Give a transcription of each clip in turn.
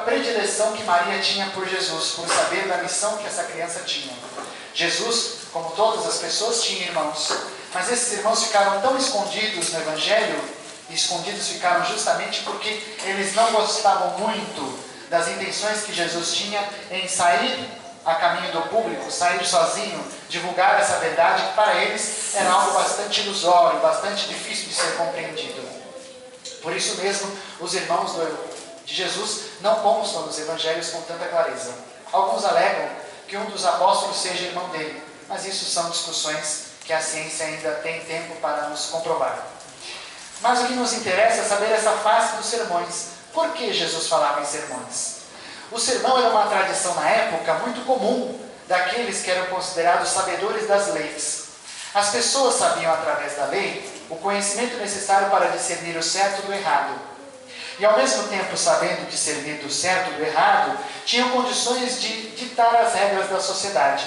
predileção que Maria tinha por Jesus, por saber da missão que essa criança tinha. Jesus, como todas as pessoas, tinha irmãos, mas esses irmãos ficaram tão escondidos no Evangelho, e escondidos ficaram justamente porque eles não gostavam muito das intenções que Jesus tinha em sair a caminho do público, sair sozinho, divulgar essa verdade, que para eles era algo bastante ilusório, bastante difícil de ser compreendido. Por isso mesmo, os irmãos de Jesus não constam nos evangelhos com tanta clareza. Alguns alegam que um dos apóstolos seja irmão dele, mas isso são discussões que a ciência ainda tem tempo para nos comprovar. Mas o que nos interessa é saber essa face dos sermões. Por que Jesus falava em sermões? O sermão era uma tradição na época muito comum daqueles que eram considerados sabedores das leis. As pessoas sabiam através da lei o conhecimento necessário para discernir o certo do errado. E ao mesmo tempo, sabendo discernir do certo do errado, tinham condições de ditar as regras da sociedade.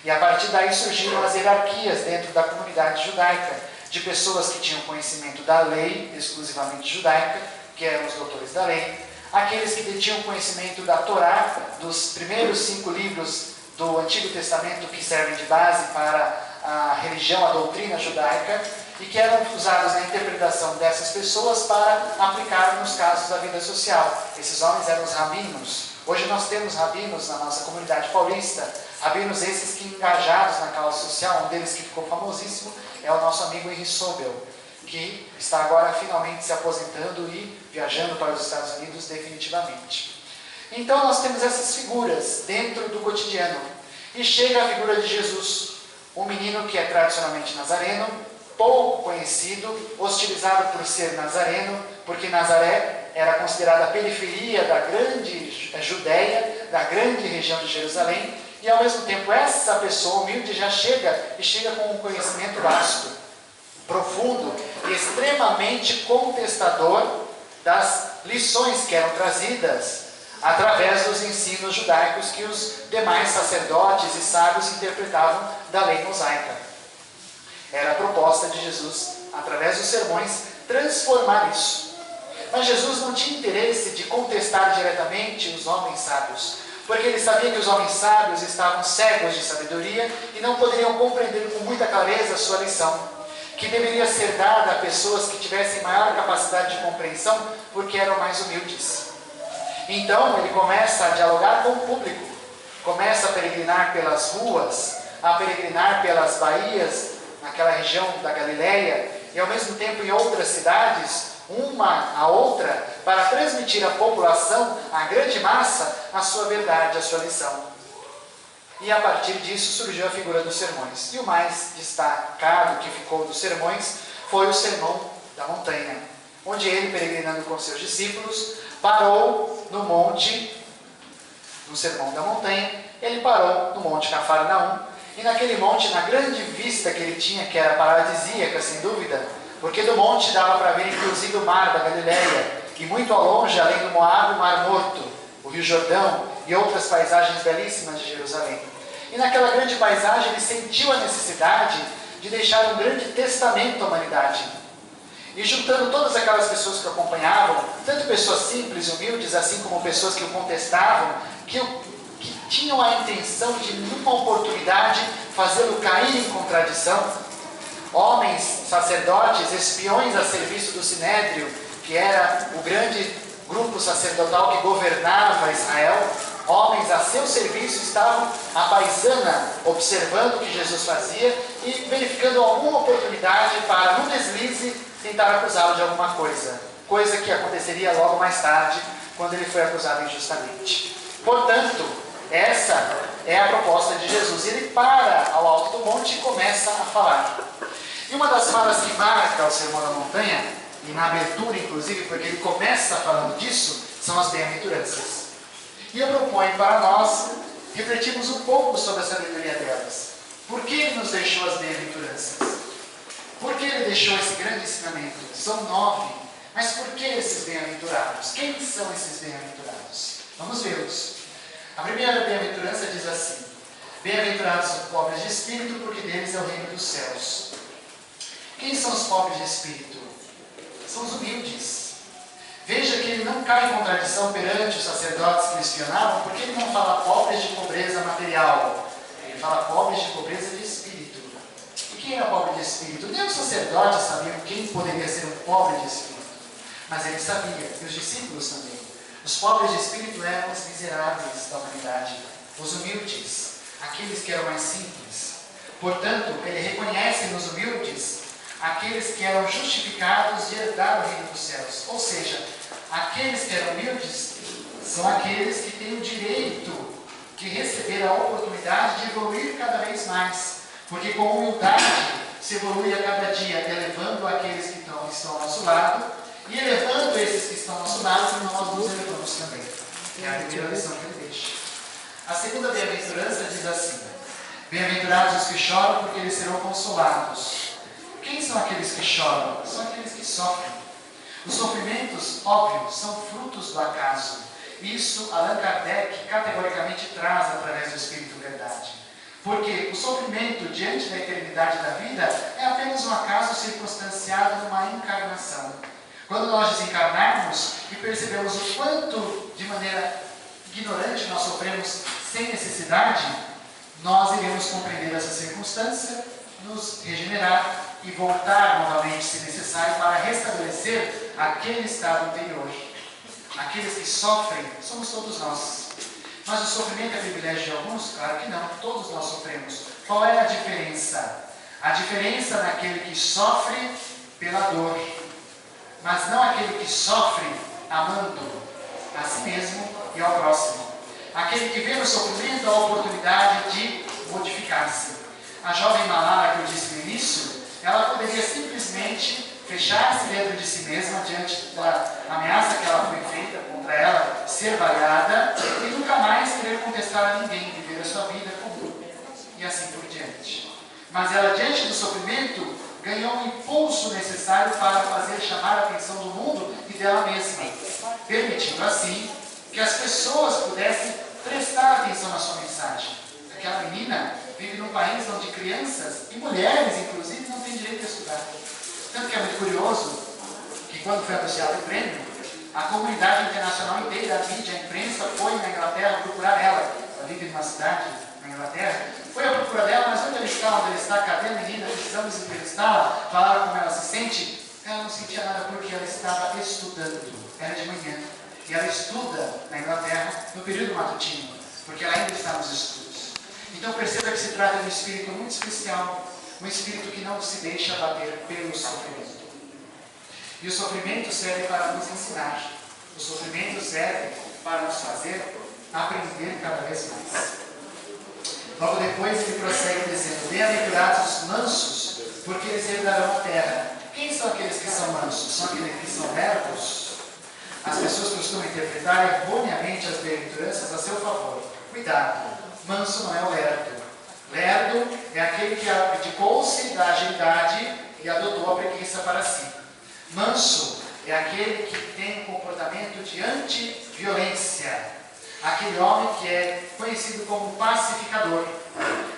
E a partir daí surgiram as hierarquias dentro da comunidade judaica, de pessoas que tinham conhecimento da lei, exclusivamente judaica, que eram os doutores da lei, aqueles que detinham conhecimento da Torá, dos primeiros 5 livros do Antigo Testamento que servem de base para a religião, a doutrina judaica, e que eram usados na interpretação dessas pessoas para aplicar nos casos da vida social. Esses homens eram os rabinos. Hoje nós temos rabinos na nossa comunidade paulista, rabinos esses que engajados na causa social. Um deles que ficou famosíssimo é o nosso amigo Henry Sobel, que está agora finalmente se aposentando e viajando para os Estados Unidos definitivamente. Então nós temos essas figuras dentro do cotidiano. E chega a figura de Jesus, um menino que é tradicionalmente nazareno, pouco conhecido, hostilizado por ser nazareno, porque Nazaré era considerada a periferia da grande Judéia, da grande região de Jerusalém, e ao mesmo tempo essa pessoa humilde já chega com um conhecimento vasto, profundo e extremamente contestador das lições que eram trazidas através dos ensinos judaicos que os demais sacerdotes e sábios interpretavam da lei mosaica. Era a proposta de Jesus, através dos sermões, transformar isso. Mas Jesus não tinha interesse de contestar diretamente os homens sábios, porque ele sabia que os homens sábios estavam cegos de sabedoria e não poderiam compreender com muita clareza a sua lição, que deveria ser dada a pessoas que tivessem maior capacidade de compreensão, porque eram mais humildes. Então ele começa a dialogar com o público, começa a peregrinar pelas ruas, a peregrinar pelas baías, naquela região da Galileia, e ao mesmo tempo em outras cidades, uma a outra, para transmitir à população, à grande massa, a sua verdade, a sua lição. E a partir disso surgiu a figura dos sermões. E o mais destacado que ficou dos sermões foi o Sermão da Montanha, onde ele, peregrinando com seus discípulos, parou no monte, no Sermão da Montanha, ele parou no Monte Cafarnaum, e naquele monte, na grande vista que ele tinha, que era paradisíaca, sem dúvida, porque do monte dava para ver inclusive o mar da Galileia, e muito ao longe, além do Moab, o Mar Morto, o Rio Jordão e outras paisagens belíssimas de Jerusalém. E naquela grande paisagem ele sentiu a necessidade de deixar um grande testamento à humanidade. E juntando todas aquelas pessoas que o acompanhavam, tanto pessoas simples e humildes, assim como pessoas que o contestavam, que tinham a intenção de, numa oportunidade, fazê-lo cair em contradição, homens, sacerdotes, espiões a serviço do Sinédrio, que era o grande grupo sacerdotal que governava Israel, homens a seu serviço estavam à paisana, observando o que Jesus fazia e verificando alguma oportunidade para, no deslize, tentar acusá-lo de alguma coisa que aconteceria logo mais tarde, quando ele foi acusado injustamente. Portanto, essa é a proposta de Jesus. Ele para ao alto do monte e começa a falar. E uma das falas que marca o Sermão da Montanha, e na abertura inclusive, porque ele começa falando disso, são as bem-aventuranças. E eu proponho para nós refletirmos um pouco sobre a sabedoria delas. Por que ele nos deixou as bem-aventuranças? Por que ele deixou esse grande ensinamento? São 9. Mas por que esses bem-aventurados? Quem são esses bem-aventurados? Vamos vê-los. A primeira bem-aventurança diz assim: bem-aventurados os pobres de espírito, porque deles é o reino dos céus. Quem são os pobres de espírito? São os humildes. Veja que ele não cai em contradição perante os sacerdotes que o espionavam, porque ele não fala pobres de pobreza material, ele fala pobres de pobreza de espírito. E quem era pobre de espírito? Nem os sacerdotes sabiam quem poderia ser um pobre de espírito, mas ele sabia, e os discípulos também. Os pobres de espírito eram os miseráveis da humanidade, os humildes, aqueles que eram mais simples. Portanto, ele reconhece nos humildes aqueles que eram justificados de herdar o reino dos céus. Ou seja, aqueles que eram humildes são aqueles que têm o direito de receber a oportunidade de evoluir cada vez mais. Porque com humildade se evolui a cada dia, elevando aqueles que estão ao nosso lado e elevando esses que estão ao nosso lado, nós nos elevamos também. É a primeira lição que ele deixa. A segunda bem-aventurança diz assim: bem-aventurados os que choram, porque eles serão consolados. Quem são aqueles que choram? São aqueles que sofrem. Os sofrimentos, óbvio, são frutos do acaso. Isso Allan Kardec categoricamente traz através do Espírito Verdade. Porque o sofrimento diante da eternidade da vida é apenas um acaso circunstanciado numa encarnação. Quando nós desencarnarmos e percebemos o quanto, de maneira ignorante, nós sofremos sem necessidade, nós iremos compreender essa circunstância, nos regenerar e voltar novamente, se necessário, para restabelecer aquele estado anterior. Aqueles que sofrem somos todos nós. Mas o sofrimento é privilégio de alguns? Claro que não, todos nós sofremos. Qual é a diferença? A diferença naquele que sofre pela dor, mas não aquele que sofre amando a si mesmo e ao próximo. Aquele que vê no sofrimento a oportunidade de modificar-se. A jovem Malala, que eu disse no início, ela poderia simplesmente fechar-se dentro de si mesma diante da ameaça que ela foi feita contra ela, ser baleada, e nunca mais querer contestar a ninguém, viver a sua vida comum, e assim por diante. Mas ela, diante do sofrimento, ganhou um impulso necessário para fazer chamar a atenção do mundo e dela mesma, permitindo assim que as pessoas pudessem prestar atenção na sua mensagem. Aquela menina vive num país onde crianças e mulheres, inclusive, não têm direito a estudar. Tanto que é muito curioso que, quando foi anunciado o prêmio, a comunidade internacional inteira, a mídia, a imprensa, foi na Inglaterra procurar ela. Ela vive numa cidade na Inglaterra. Foi à procura dela, mas onde ela está, cadê a menina? Precisamos entrevistá-la, falar como ela se sente. Ela não sentia nada porque ela estava estudando. Era de manhã. E ela estuda na Inglaterra no período matutino, porque ela ainda está nos estudos. Então perceba que se trata de um espírito muito especial, um espírito que não se deixa abater pelo sofrimento. E o sofrimento serve para nos ensinar. O sofrimento serve para nos fazer aprender cada vez mais. Logo depois ele prossegue dizendo: bem-aventurados os mansos, porque eles herdarão a terra. Quem são aqueles que são mansos? São aqueles que são lerdos? As pessoas costumam interpretar erroneamente as bem-aventuranças a seu favor. Cuidado, manso não é o lerdo. Lerdo é aquele que abdicou-se da agilidade e adotou a preguiça para si. Manso é aquele que tem um comportamento de anti-violência. Aquele homem que é conhecido como pacificador.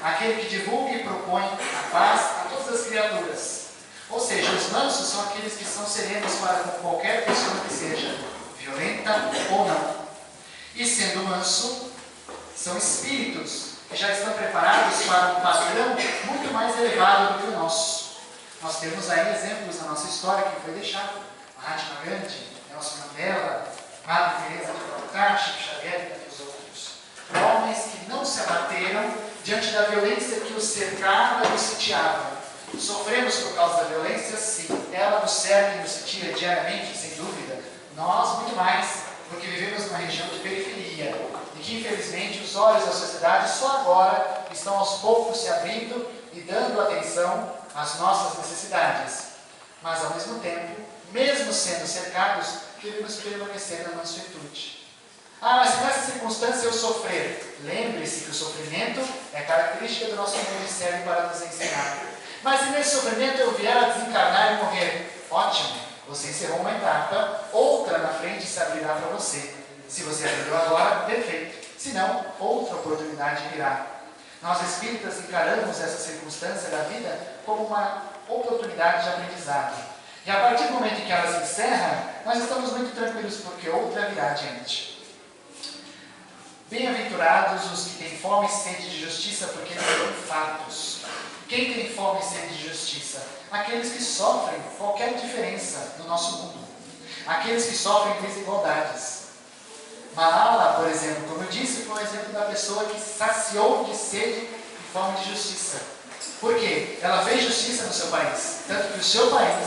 Aquele que divulga e propõe a paz a todas as criaturas. Ou seja, os mansos são aqueles que são serenos para com qualquer pessoa que seja violenta ou não. E sendo manso, são espíritos que já estão preparados para um padrão muito mais elevado do que o nosso. Nós temos aí exemplos na nossa história que foi deixado. Mahatma Gandhi, Nelson Mandela, Madre Teresa de Calcutá, Chico Xavier e tantos outros. Homens que não se abateram diante da violência que os cercava e os sitiava. Sofremos por causa da violência? Sim. Ela nos cerca e nos sitia diariamente, sem dúvida. Nós, muito mais, porque vivemos numa região de periferia e que, infelizmente, os olhos da sociedade só agora estão aos poucos se abrindo e dando atenção às nossas necessidades. Mas, ao mesmo tempo, mesmo sendo cercados, devemos permanecer na mansuetude. Mas se nessa circunstância eu sofrer, lembre-se que o sofrimento é característica do nosso mundo e serve para nos ensinar. Mas se nesse sofrimento eu vier a desencarnar e morrer, ótimo, você encerrou uma etapa, outra na frente se abrirá para você. Se você aprendeu agora, perfeito. Se não, outra oportunidade virá. Nós espíritas encaramos essa circunstância da vida como uma oportunidade de aprendizado. E a partir do momento em que ela se encerra, nós estamos muito tranquilos, porque outra virá adiante. Bem-aventurados os que têm fome e sede de justiça, porque terão fartos. Quem tem fome e sede de justiça? Aqueles que sofrem qualquer diferença no nosso mundo. Aqueles que sofrem desigualdades. Malala, por exemplo, como eu disse, foi um exemplo da pessoa que saciou de sede e fome de justiça. Por quê? Ela fez justiça no seu país. Tanto que o seu país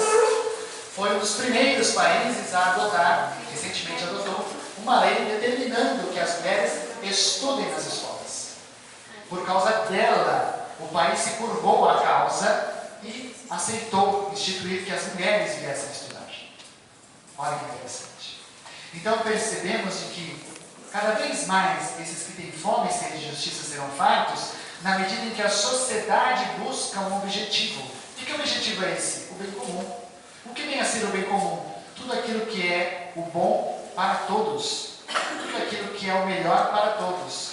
foi um dos primeiros países a adotar, recentemente adotou, uma lei determinando que as mulheres estudem nas escolas. Por causa dela, o país se curvou à causa e aceitou instituir que as mulheres viessem estudar. Olha que interessante. Então percebemos de que cada vez mais esses que têm fome e sede de justiça serão fartos, na medida em que a sociedade busca um objetivo. E que objetivo é esse? O bem comum. O que vem a ser o bem comum? Tudo aquilo que é o bom para todos. Tudo aquilo que é o melhor para todos.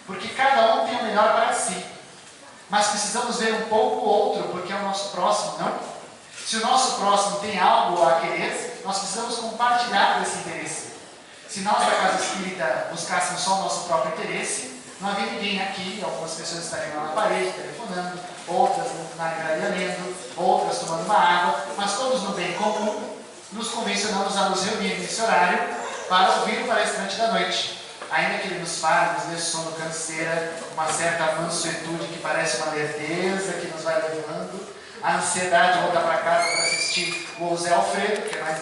Porque cada um tem o melhor para si. Mas precisamos ver um pouco o outro, porque é o nosso próximo, não? Se o nosso próximo tem algo a querer, nós precisamos compartilhar desse interesse. Se nós da Casa Espírita buscássemos só o nosso próprio interesse, não havia ninguém aqui, algumas pessoas estariam lá na parede, telefonando, outras na livraria lendo, outras tomando uma água, mas todos no bem comum, nos convencionamos a nos reunir nesse horário para ouvir o palestrante da noite. Ainda que ele nos fale, nos dê sono, canseira, uma certa mansuetude que parece uma lerdeza que nos vai levando, a ansiedade de voltar para casa para assistir o José Alfredo, que é mais